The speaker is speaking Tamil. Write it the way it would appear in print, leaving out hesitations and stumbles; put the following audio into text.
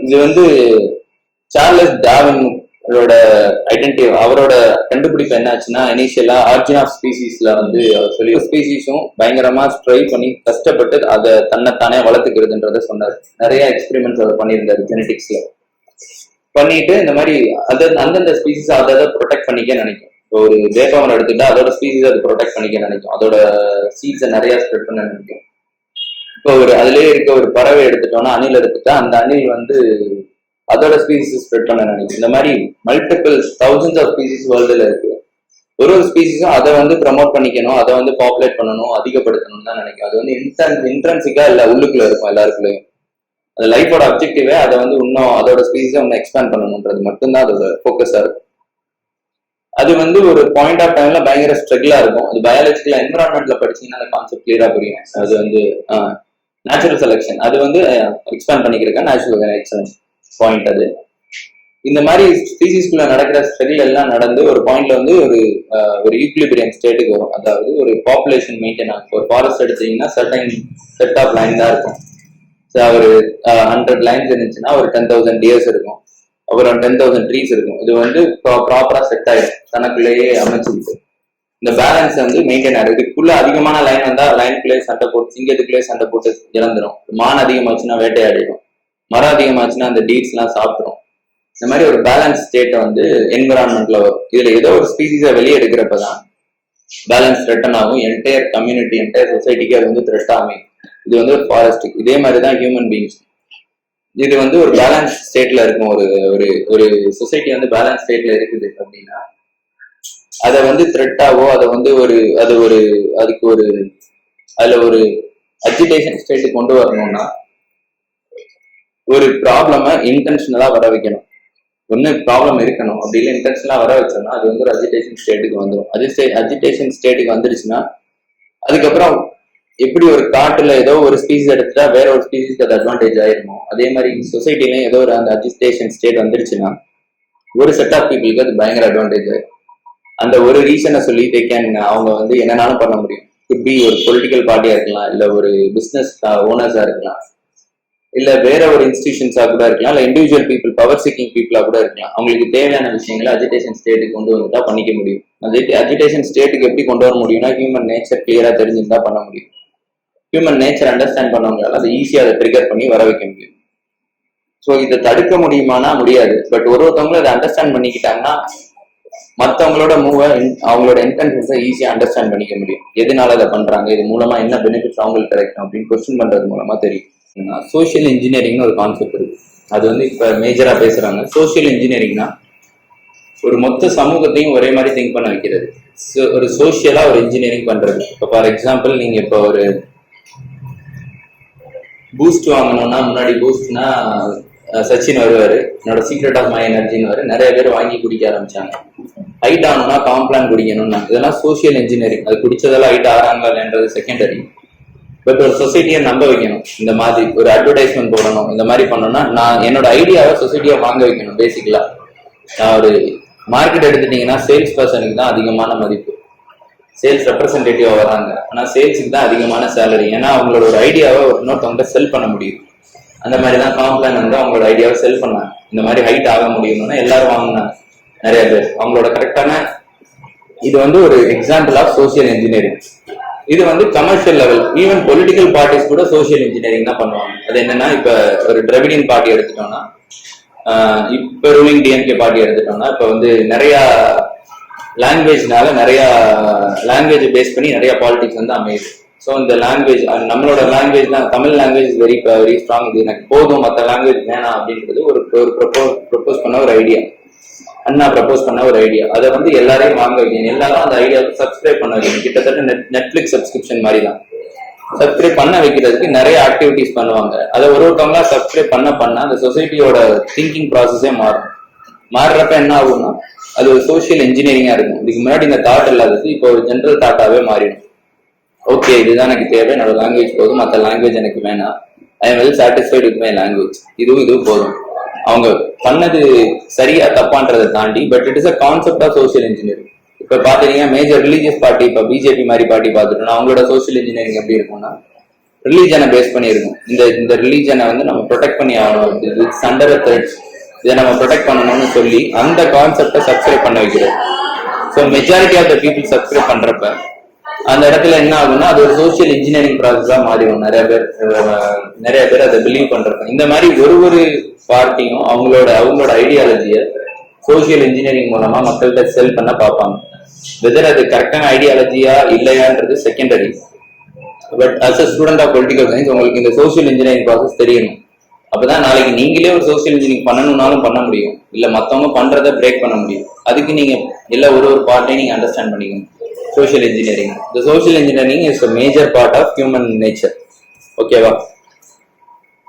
இது வந்து சார்லஸ் டார்வினோட ஐடென்டி, அவரோட கண்டுபிடிப்பு என்னாச்சுன்னா, இனிஷியலா ஆர்ஜின் ஆஃப் ஸ்பீசிஸ்ல வந்து அவர் சொல்லி ஸ்பீசிஸும் பயங்கரமா ஸ்ட்ரைவ் பண்ணி கஷ்டப்பட்டு அதை தன்னைத்தானே வளர்த்துக்கிறதுன்றத சொன்னார். நிறைய எக்ஸ்பெரிமெண்ட்ஸ் அவர் பண்ணியிருந்தாரு ஜெனடிக்ஸ்ல. பண்ணிட்டு இந்த மாதிரி அந்தந்த ஸ்பீசிஸ் அதை ப்ரொடெக்ட் பண்ணிக்க நினைக்கும். ஒரு வேப்பமரம் எடுத்துட்டா அதோட ஸ்பீசிஸ் அது ப்ரொடெக்ட் பண்ணிக்க நினைக்கும், அதோட சீட்ஸை நிறைய ஸ்ப்ரெட் பண்ண நினைக்கும். இப்போ அதுலயே இருக்க ஒரு பறவை எடுத்துட்டோம்னா, அணில் எடுத்துட்டா அந்த அணில் வந்து அதோட ஸ்பீசிஸ் ஸ்ப்ரெட் பண்ண நினைக்கும். இந்த மாதிரி மல்டிபிள் தௌசண்ட்ஸ் ஆஃப் ஸ்பீசிஸ் வேர்ல்டுல இருக்கு. ஒரு ஸ்பீசிஸும் அதை வந்து ப்ரமோட் பண்ணிக்கணும், அதை வந்து பாப்புலேட் பண்ணணும், அதிகப்படுத்தணும்னு தான் நினைக்கும். அது வந்து இன்ட்ரன்சிக்கா இல்ல உள்ளுக்குள்ள இருக்கும் எல்லாருக்குள்ளயும். அந்த லைஃபோட அப்ஜெக்டிவே அதை வந்து இன்னும் அதோட ஸ்பீசிஸை இன்னும் எக்ஸ்பேண்ட் பண்ணணும்ன்றது மட்டும்தான் அதோட ஃபோக்கஸா இருக்கும். அது வந்து ஒரு பாயிண்ட் ஆஃப் டைம்ல பயங்கர ஸ்ட்ரகிளா இருக்கும். அது பயாலஜிக்கல் என்விரான்மெண்ட்ல படிச்சீங்கன்னா அந்த கான்செப்ட் கிளியரா புரியும். அது வந்து நேச்சுரல் செலெக்ஷன், அது வந்து எக்ஸ்பேண்ட் பண்ணிக்கிறக்க நேச்சுரல் செலெக்ஷன் பாயிண்ட். அது இந்த மாதிரி ஸ்பீசிஸ்குள்ள நடக்கிற ஸ்ட்ரகிள் எல்லாம் நடந்து ஒரு பாயிண்ட்ல வந்து ஒரு ஈக்விலிபிரியம் ஸ்டேட்டுக்கு வரும். அதாவது ஒரு பாப்புலேஷன் மெயின்டைன் ஆகும். ஒரு ஃபாரஸ்ட் எடுத்தீங்கன்னா சர்டைன் செட் ஆஃப் லைன் தான் இருக்கும். ஒரு 100 லைன்ஸ் இருந்துச்சுன்னா ஒரு 10,000 டியர்ஸ் இருக்கும், அப்புறம் 10,000 ட்ரீஸ் இருக்கும். இது வந்து ப்ராப்பரா செட் ஆயிடும், தனக்குள்ளேயே அமைச்சிருக்கு. இந்த பேலன்ஸ் வந்து மெயின்டைன் ஆகும். இதுக்குள்ள அதிகமான லைன் வந்தா லைனுக்குள்ளேயே சண்டை போட்டு, சிங்கத்துக்குள்ளேயே சண்டை போட்டு இழந்துடும். மான் அதிகமாச்சுன்னா வேட்டையாடிடும், மரம் அதிகமாச்சுன்னா அந்த டீட்ஸ் எல்லாம் சாப்பிடும். இந்த மாதிரி ஒரு பேலன்ஸ் ஸ்டேட்டை வந்து என்விரான்மெண்ட்ல வரும். இதுல ஏதோ ஒரு ஸ்பீசிஸை வெளியே எடுக்கிறப்பதான் பேலன்ஸ் த்ரெட்டன் ஆகும். என்டையர் கம்யூனிட்டி, என்டையர் சொசைட்டிக்கு அது வந்து த்ரெட் ஆகும். இது வந்து ஒரு ஃபாரஸ்ட். இதே மாதிரிதான் ஹியூமன் பீயிங்ஸ். இது வந்து ஒரு பேலன்ஸ் ஸ்டேட்ல இருக்கும். ஒரு சொசைட்டி வந்து பேலன்ஸ் ஸ்டேட்ல இருக்குது அப்படின்னா அதை வந்து த்ரெட்டாவோ அதை வந்து அதுக்கு அதுல ஒரு அஜிடேஷன் ஸ்டேட்டு கொண்டு வரணும்னா ஒரு ப்ராப்ளம இன்டென்ஷனலா வர வைக்கணும். ஒண்ணு ப்ராப்ளம் இருக்கணும், அப்படி இல்லை இன்டென்ஷனலா வர வச்சோம்னா அது வந்து ஒரு அஜிடேஷன் ஸ்டேட்டுக்கு வந்துடும். அஜிடேஷன் ஸ்டேட்டுக்கு வந்துருச்சுன்னா அதுக்கப்புறம் எப்படி ஒரு காட்டுல ஏதோ ஒரு ஸ்பீசிஸ் எடுத்துட்டா வேற ஒரு ஸ்பீசிஸ்க்கு அது அட்வான்டேஜ் ஆயிருமோ, அதே மாதிரி சொசைட்டிலையும் ஏதோ ஒரு அந்த அஜிடேஷன் ஸ்டேட் வந்துருச்சுன்னா ஒரு செட் ஆஃப் பீப்புளுக்கு அது பயங்கர அட்வான்டேஜ் ஆயிரும். அந்த ஒரு ரீசனை சொல்லி அவங்க வந்து என்னன்னாலும் பண்ண முடியும். குட் பி ஒரு பொலிட்டிக்கல் பார்ட்டியா இருக்கலாம், இல்ல ஒரு பிசினஸ் ஓனர்ஸா இருக்கலாம், இல்ல வேற ஒரு இன்ஸ்டிடியூஷன்ஸா கூட இருக்கலாம், இல்ல இண்டிவிஜுவல் பீப்புள், பவர் சீக்கிங் பீப்புளா கூட இருக்கலாம். அவங்களுக்கு தேவையான விஷயங்களை அஜிடேஷன் ஸ்டேட்டுக்கு கொண்டு வந்துட்டா பண்ணிக்க முடியும். அஜிடேஷன் ஸ்டேட்டுக்கு எப்படி கொண்டு வர முடியும்னா ஹியூமன் நேச்சர் கிளியரா தெரிஞ்சிருந்தா பண்ண முடியும். ஹியூமன் நேச்சர் அண்டர்ஸ்டாண்ட் பண்ணவங்களால அதை ஈஸியா அதை ட்ரிகர் பண்ணி வர வைக்க முடியும். ஸோ இதை தடுக்க முடியுமானா முடியாது. பட் ஒருத்தவங்களும் அதை அண்டர்ஸ்டாண்ட் பண்ணிக்கிட்டாங்கன்னா மற்றவங்களோட அவங்களோட இன்டென்ஷன்ஸை ஈஸியா அண்டர்ஸ்டாண்ட் பண்ணிக்க முடியும். எதனால அதை பண்றாங்க, இது மூலமா என்ன பெனிஃபிட்ஸ் அவங்களுக்கு கிடைக்கும் அப்படின்னு கொஸ்டின் பண்றது மூலமா தெரியும். சோசியல் இன்ஜினியரிங்னு ஒரு கான்செப்ட் இருக்கு. அது வந்து இப்ப மேஜரா பேசுறாங்க. சோசியல் இன்ஜினியரிங்னா ஒரு மொத்த சமூகத்தையும் ஒரே மாதிரி திங்க் பண்ண வைக்கிறது. ஒரு சோசியலா ஒரு இன்ஜினியரிங் பண்றது. இப்போ ஃபார் எக்ஸாம்பிள் நீங்க இப்போ ஒரு பூஸ்ட் வாங்கணும்னா, முன்னாடி பூஸ்ட்னா சச்சின் வருவாரு, என்னோட சீக்ரெட் ஆஃப் மை எனர்ஜின்னு வரு, நிறைய பேர் வாங்கி குடிக்க ஆரம்பிச்சாங்க. ஹைட் ஆகணும்னா காம்ப்ளான் குடிக்கணும்னா, இதெல்லாம் சோசியல் இன்ஜினியரிங். அது குடிச்சதெல்லாம் ஹைட் ஆகிறாங்கன்றது செகண்டரி. பட் ஒரு சொசைட்டியை நம்ப வைக்கணும். இந்த மாதிரி ஒரு அட்வர்டைஸ்மெண்ட் போடணும், இந்த மாதிரி பண்ணணும்னா நான் என்னோட ஐடியாவை சொசைட்டியை வாங்க வைக்கணும். பேசிக்கலா நான் ஒரு மார்க்கெட் எடுத்துட்டீங்கன்னா சேல்ஸ் பர்சனுக்கு தான் அதிகமான மதிப்பு, சேல்ஸ் ரெப்ரஸன்டேட்டிவா வராங்க. ஆனா சேல்ஸுக்கு தான் அதிகமான சேலரி. ஏன்னா அவங்களோட ஒரு ஐடியாவை இன்னொருத்தவங்க செல் பண்ண முடியும். அந்த மாதிரிதான் காம்ப்ளான் வந்து அவங்களோட ஐடியாவை செல் பண்ணாங்க. இந்த மாதிரி ஹைட் ஆக முடியும்னா எல்லாரும் வாங்கினாங்க, நிறைய பேர். அவங்களோட கரெக்டான இது வந்து ஒரு எக்ஸாம்பிள் ஆஃப் சோசியல் இன்ஜினியரிங். இது வந்து commercial level, even political parties கூட சோசியல் இன்ஜினியரிங் தான் பண்ணுவாங்க. அது என்னன்னா, இப்ப ஒரு டிராவிடியன் பார்ட்டி எடுத்துட்டோம்னா, இப்ப ரூலிங் டிஎம்கே பார்ட்டி எடுத்துட்டோம்னா, இப்ப வந்து நிறைய லாங்குவேஜ்னால நிறைய லாங்குவேஜ் பேஸ் பண்ணி நிறைய பாலிடிக்ஸ் வந்து அமையுது. ஸோ இந்த லாங்குவேஜ், நம்மளோட லாங்குவேஜ் தான், Tamil language very very strong. இது எனக்கு போதும், மற்ற லாங்குவேஜ் வேணாம் அப்படின்றது ஒரு ப்ரொபோஸ் பண்ண ஒரு ஐடியா. அண்ணா ப்ரப்போஸ் பண்ண ஒரு ஐடியா. அதை வந்து எல்லாரையும் வாங்க வைக்கணும், எல்லாரும் அந்த ஐடியாவுக்கு சப்ஸ்கிரைப் பண்ண வைக்கணும். கிட்டத்தட்ட நெட்ஃபிளிக்ஸ் சப்ஸ்கிரிப்ஷன் மாதிரி தான். சப்ஸ்கிரைப் பண்ண வைக்கிறதுக்கு நிறைய ஆக்டிவிட்டிஸ் பண்ணுவாங்க. அதை ஒருத்தவங்களா சப்ஸ்கிரைப் பண்ண அந்த சொசைட்டியோட திங்கிங் ப்ராசஸே மாறும். மாறுறப்ப என்ன ஆகும்னா அது ஒரு சோசியல் இன்ஜினியரிங்கா இருக்கும். இதுக்கு முன்னாடி இந்த தாட் இல்லாதது இப்போ ஒரு ஜென்ரல் தாட்டாவே மாறிடும். ஓகே, இதுதான் எனக்கு தேவை, என்னோட லாங்குவேஜ் போதும், மற்ற லாங்குவேஜ் எனக்கு வேணாம், I am well satisfied with my language, இதுவும் போதும். அவங்க பண்ணது சரியா தப்பான்றதை தாண்டி, but it is a concept of social engineering. இப்ப பாத்தீங்கன்னா மேஜர் ரிலீஜியஸ் பார்ட்டி, இப்ப பிஜேபி மாதிரி பார்ட்டி பார்த்துட்டோம்னா அவங்களோட சோசியல் இன்ஜினியரிங் எப்படி இருக்கும்னா, ரிலீஜனை பேஸ் பண்ணியிருக்கும். இந்த ரிலீஜனை வந்து நம்ம ப்ரொடெக்ட் பண்ணி ஆகணும், இது அண்டர் த்ரெட், இதை நம்ம ப்ரொடெக்ட் பண்ணணும்னு சொல்லி அந்த கான்செப்டை சப்ஸ்கிரைப் பண்ண வைக்கிறோம். So majority of the people subscribe பண்றப்ப அந்த இடத்துல என்ன ஆகும்னா அது ஒரு சோசியல் இன்ஜினியரிங் ப்ராசஸா மாறிடும். நிறைய பேர் அதை பிலீவ் பண்றப்ப இந்த மாதிரி ஒரு பார்ட்டியும் அவங்களோட ஐடியாலஜியை சோசியல் இன்ஜினியரிங் மூலமா மக்கள்கிட்ட செல் பண்ண பார்ப்பாங்க. வெதர் அது கரெக்டான ஐடியாலஜியா இல்லையான்றது secondary. But as a student of political science உங்களுக்கு இந்த சோசியல் இன்ஜினியரிங் ப்ராசஸ் தெரியணும். அப்பதான் நாளைக்கு நீங்களே ஒரு சோசியல் இன்ஜினியரிங் பண்ணணும்னாலும் பண்ண முடியும், இல்ல மத்தவங்க பண்றதை பிரேக் பண்ண முடியும். அதுக்கு நீங்க எல்லா ஒரு பார்ட்டையும் நீங்க அண்டர்ஸ்டாண்ட் பண்ணிக்கணும். சோசியல் இன்ஜினியரிங், இந்த social engineering is a major part of human nature. ஓகேவா?